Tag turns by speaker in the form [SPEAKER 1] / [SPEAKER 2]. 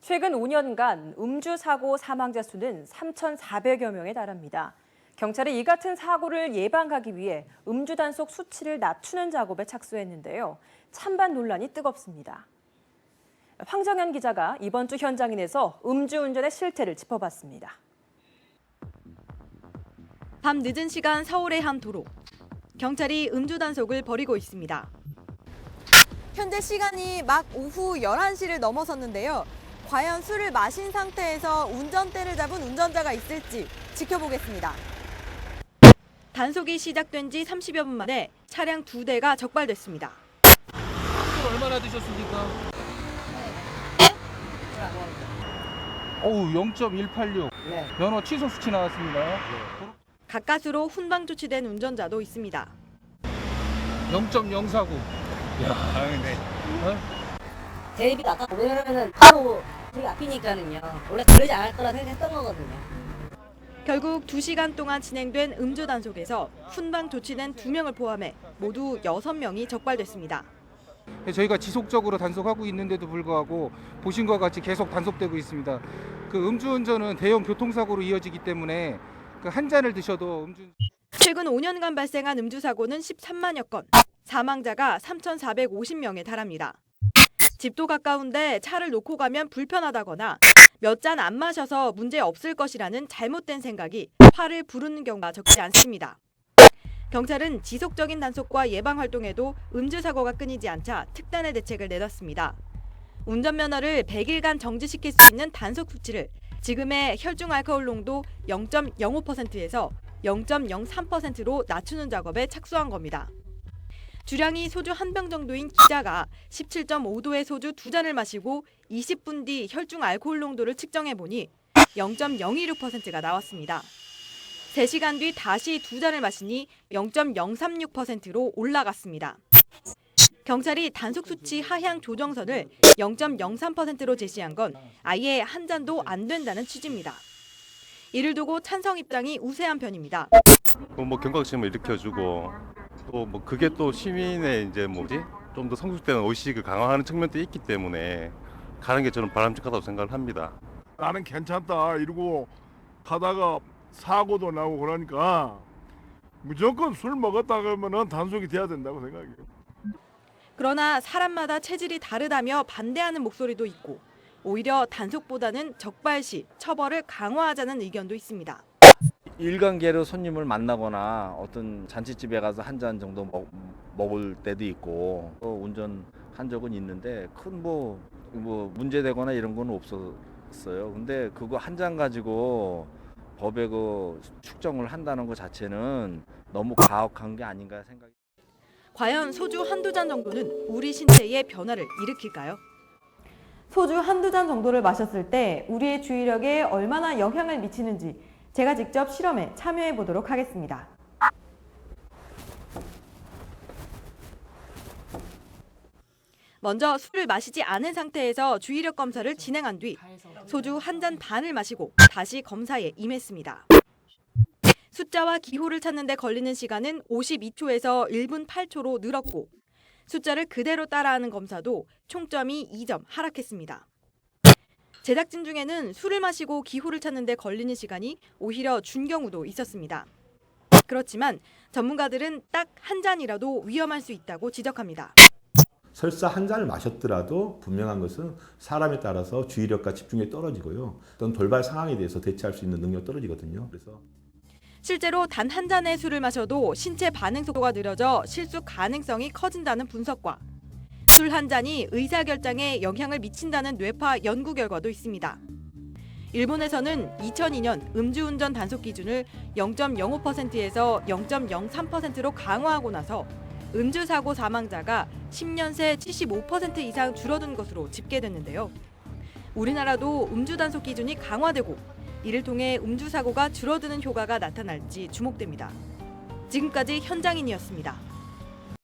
[SPEAKER 1] 최근 5년간 음주 사고 사망자 수는 3,400여 명에 달합니다. 경찰이 이 같은 사고를 예방하기 위해 음주 단속 수치를 낮추는 작업에 착수했는데요. 찬반 논란이 뜨겁습니다. 황정현 기자가 이번 주 현장인에서 음주운전의 실태를 짚어봤습니다.
[SPEAKER 2] 밤 늦은 시간 서울의 한 도로. 경찰이 음주 단속을 벌이고 있습니다. 현재 시간이 막 오후 11시를 넘어섰는데요. 과연 술을 마신 상태에서 운전대를 잡은 운전자가 있을지 지켜보겠습니다. 단속이 시작된 지 30여 분 만에 차량 2대가 적발됐습니다.
[SPEAKER 3] 술 얼마나 드셨습니까? 어우, 0.186.
[SPEAKER 4] 네.
[SPEAKER 3] 면허 취소 수치 나왔습니다.
[SPEAKER 2] 가까스로 훈방 조치된 운전자도 있습니다.
[SPEAKER 3] 0.049. 야, 근데
[SPEAKER 4] 대비가 아까 왜냐면은 바로 되게 앞이니까는요. 원래 그러지 않을 거라 생각했던 거거든요.
[SPEAKER 2] 결국 2시간 동안 진행된 음주 단속에서 훈방 조치된 2명을 포함해 모두 6명이 적발됐습니다.
[SPEAKER 3] 저희가 지속적으로 단속하고 있는데도 불구하고 보신 것과 같이 계속 단속되고 있습니다. 그 음주운전은 대형 교통사고로 이어지기 때문에 그 한 잔을 드셔도
[SPEAKER 2] 최근 5년간 발생한 음주 사고는 13만여 건, 사망자가 3,450명에 달합니다. 집도 가까운데 차를 놓고 가면 불편하다거나 몇 잔 안 마셔서 문제 없을 것이라는 잘못된 생각이 화를 부르는 경우가 적지 않습니다. 경찰은 지속적인 단속과 예방 활동에도 음주 사고가 끊이지 않자 특단의 대책을 내놨습니다. 운전면허를 100일간 정지시킬 수 있는 단속 수치를 지금의 혈중 알코올 농도 0.05%에서 0.03%로 낮추는 작업에 착수한 겁니다. 주량이 소주 한 병 정도인 기자가 17.5도의 소주 2잔을 마시고 20분 뒤 혈중 알코올 농도를 측정해보니 0.026%가 나왔습니다. 3시간 뒤 다시 2잔을 마시니 0.036%로 올라갔습니다. 경찰이 단속 수치 하향 조정선을 0.03%로 제시한 건 아예 한 잔도 안 된다는 취지입니다. 이를 두고 찬성 입장이 우세한 편입니다.
[SPEAKER 5] 뭐 경각심을 일으켜주고 또 뭐 그게 또 시민의 이제 좀 더 성숙되는 의식을 강화하는 측면도 있기 때문에 가는 게 저는 바람직하다고 생각을 합니다.
[SPEAKER 6] 나는 괜찮다 이러고 가다가 사고도 나고 그러니까 무조건 술 먹었다 그러면은 단속이 돼야 된다고 생각해요.
[SPEAKER 2] 그러나 사람마다 체질이 다르다며 반대하는 목소리도 있고 오히려 단속보다는 적발 시 처벌을 강화하자는 의견도 있습니다.
[SPEAKER 7] 일관계로 손님을 만나거나 어떤 잔치집에 가서 한 잔 정도 먹을 때도 있고 또 운전한 적은 있는데 큰 뭐 문제되거나 이런 건 없었어요. 근데 그거 한 잔 가지고 법에 그 축정을 한다는 것 자체는 너무 가혹한 게 아닌가 생각이.
[SPEAKER 2] 과연 소주 한두 잔 정도는 우리 신체에 변화를 일으킬까요? 소주 한두 잔 정도를 마셨을 때 우리의 주의력에 얼마나 영향을 미치는지 제가 직접 실험에 참여해 보도록 하겠습니다. 먼저 술을 마시지 않은 상태에서 주의력 검사를 진행한 뒤 소주 한 잔 반을 마시고 다시 검사에 임했습니다. 숫자와 기호를 찾는 데 걸리는 시간은 52초에서 1분 8초로 늘었고 숫자를 그대로 따라하는 검사도 총점이 2점 하락했습니다. 제작진 중에는 술을 마시고 기호를 찾는 데 걸리는 시간이 오히려 준 경우도 있었습니다. 그렇지만 전문가들은 딱 한 잔이라도 위험할 수 있다고 지적합니다.
[SPEAKER 8] 설사 한 잔을 마셨더라도 분명한 것은 사람에 따라서 주의력과 집중력이 떨어지고요. 어떤 돌발 상황에 대해서 대처할 수 있는 능력이 떨어지거든요. 그래서
[SPEAKER 2] 실제로 단 한 잔의 술을 마셔도 신체 반응 속도가 느려져 실수 가능성이 커진다는 분석과 술 한 잔이 의사결정에 영향을 미친다는 뇌파 연구 결과도 있습니다. 일본에서는 2002년 음주운전 단속 기준을 0.05%에서 0.03%로 강화하고 나서 음주사고 사망자가 10년 새 75% 이상 줄어든 것으로 집계됐는데요. 우리나라도 음주 단속 기준이 강화되고 이를 통해 음주사고가 줄어드는 효과가 나타날지 주목됩니다. 지금까지 현장인이었습니다.